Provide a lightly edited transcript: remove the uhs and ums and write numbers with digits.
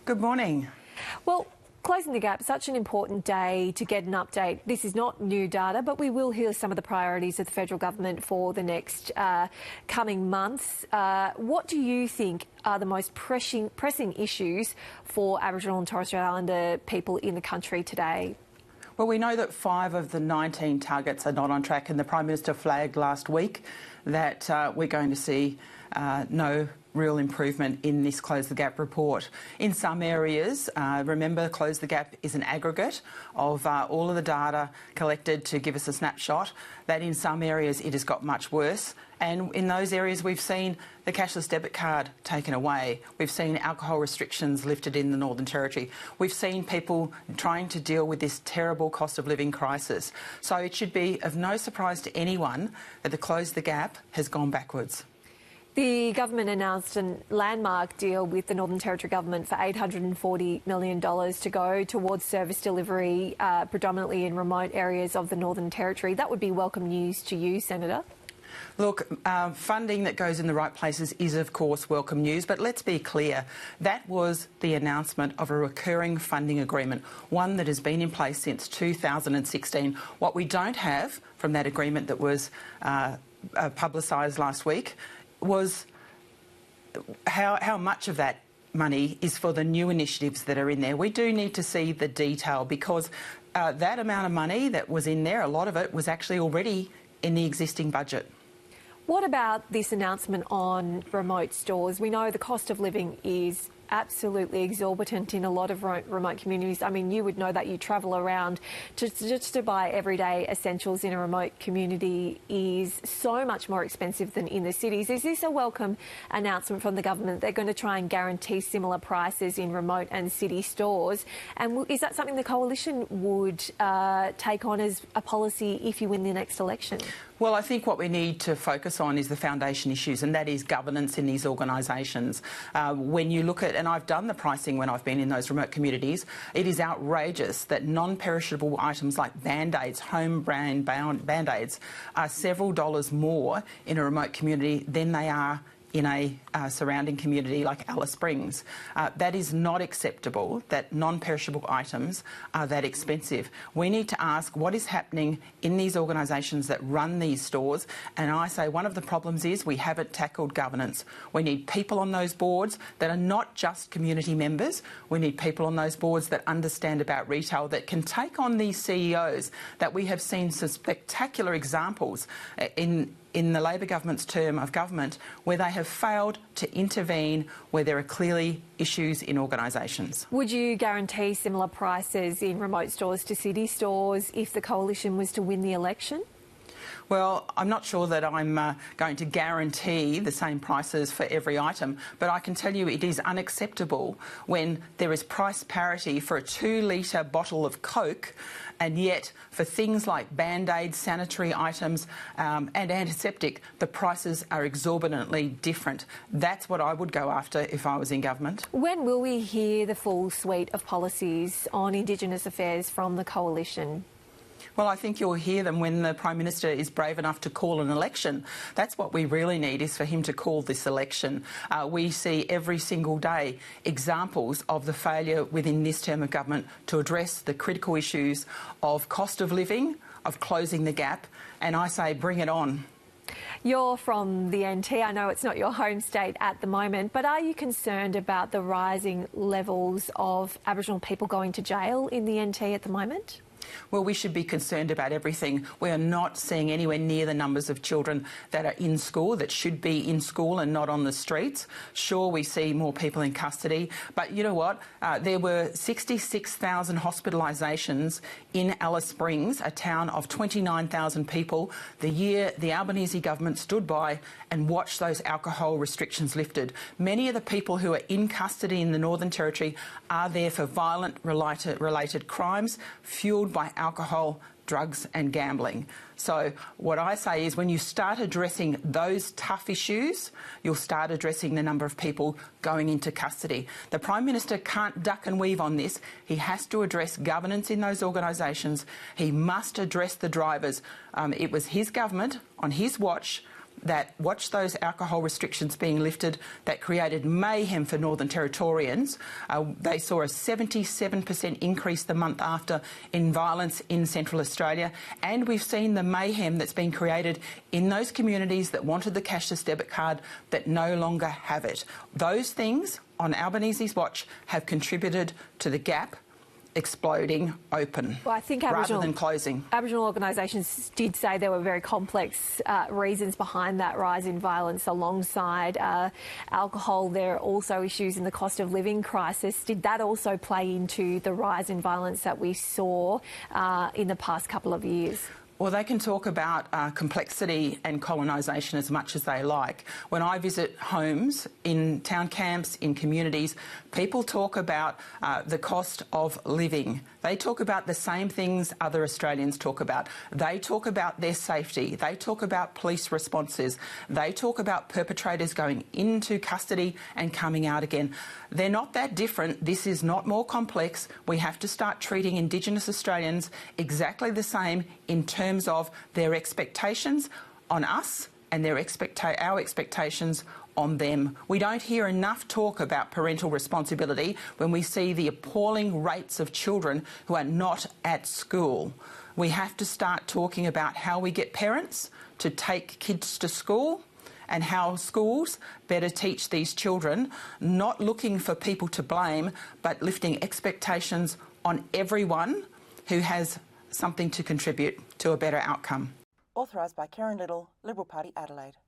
Good morning. Well, closing the gap, such an important day to get an update. This is not new data, but we will hear some of the priorities of the federal government for the next coming months. What do you think are the most pressing issues for Aboriginal and Torres Strait Islander people in the country today? Well, we know that 5 of the 19 targets are not on track, and the Prime Minister flagged last week that we're going to see no real improvement in this Close the Gap report. In some areas, remember, Close the Gap is an aggregate of all of the data collected to give us a snapshot, that in some areas it has got much worse. And in those areas we've seen the cashless debit card taken away. We've seen alcohol restrictions lifted in the Northern Territory. We've seen people trying to deal with this terrible cost of living crisis. So it should be of no surprise to anyone that the Close the Gap has gone backwards. The government announced a landmark deal with the Northern Territory Government for $840 million to go towards service delivery, predominantly in remote areas of the Northern Territory. That would be welcome news to you, Senator. Look, funding that goes in the right places is, of course, welcome news, but let's be clear. That was the announcement of a recurring funding agreement, one that has been in place since 2016. What we don't have from that agreement that was publicised last week was how much of that money is for the new initiatives that are in there. We do need to see the detail, because that amount of money that was in there, a lot of it was actually already in the existing budget. What about this announcement on remote stores? We know the cost of living is absolutely exorbitant in a lot of remote communities. I mean, you would know that. You travel around just to buy everyday essentials in a remote community is so much more expensive than in the cities. Is this a welcome announcement from the government? They're going to try and guarantee similar prices in remote and city stores. And is that something the Coalition would take on as a policy if you win the next election? Well, I think what we need to focus on is the foundation issues, and that is governance in these organisations. When you look at, and I've done the pricing when I've been in those remote communities, it is outrageous that non-perishable items like Band-Aids, home brand Band-Aids, are several dollars more in a remote community than they are in a surrounding community like Alice Springs. That is not acceptable, that non-perishable items are that expensive. We need to ask what is happening in these organisations that run these stores, and I say one of the problems is we haven't tackled governance. We need people on those boards that are not just community members. We need people on those boards that understand about retail, that can take on these CEOs, that we have seen some spectacular examples in the Labor government's term of government where they have failed to intervene where there are clearly issues in organisations. Would you guarantee similar prices in remote stores to city stores if the Coalition was to win the election? Well, I'm not sure that I'm going to guarantee the same prices for every item, but I can tell you it is unacceptable when there is price parity for a 2-litre bottle of Coke, and yet for things like Band-Aids, sanitary items and antiseptic, the prices are exorbitantly different. That's what I would go after if I was in government. When will we hear the full suite of policies on Indigenous affairs from the Coalition? Well, I think you'll hear them when the Prime Minister is brave enough to call an election. That's what we really need, is for him to call this election. We see every single day examples of the failure within this term of government to address the critical issues of cost of living, of closing the gap, and I say bring it on. You're from the NT. I know it's not your home state at the moment, but are you concerned about the rising levels of Aboriginal people going to jail in the NT at the moment? Well, we should be concerned about everything. We are not seeing anywhere near the numbers of children that are in school, that should be in school and not on the streets. Sure, we see more people in custody, but you know what? There were 66,000 hospitalisations in Alice Springs, a town of 29,000 people, the year the Albanese Government stood by and watched those alcohol restrictions lifted. Many of the people who are in custody in the Northern Territory are there for violent related crimes fuelled by alcohol, drugs and gambling. So what I say is when you start addressing those tough issues, you'll start addressing the number of people going into custody. The Prime Minister can't duck and weave on this. He has to address governance in those organisations. He must address the drivers. It was his government on his watch that watched those alcohol restrictions being lifted that created mayhem for Northern Territorians. They saw a 77% increase the month after in violence in Central Australia, and we've seen the mayhem that's been created in those communities that wanted the cashless debit card that no longer have it. Those things on Albanese's watch have contributed to the gap exploding open, well, I think rather than closing. Aboriginal organisations did say there were very complex reasons behind that rise in violence alongside alcohol. There are also issues in the cost of living crisis. Did that also play into the rise in violence that we saw in the past couple of years? Well, they can talk about complexity and colonisation as much as they like. When I visit homes in town camps, in communities, people talk about the cost of living. They talk about the same things other Australians talk about. They talk about their safety. They talk about police responses. They talk about perpetrators going into custody and coming out again. They're not that different. This is not more complex. We have to start treating Indigenous Australians exactly the same in terms of their expectations on us and our expectations on them. We don't hear enough talk about parental responsibility when we see the appalling rates of children who are not at school. We have to start talking about how we get parents to take kids to school and how schools better teach these children, not looking for people to blame, but lifting expectations on everyone who has something to contribute to a better outcome. Authorised by Karen Little, Liberal Party, Adelaide.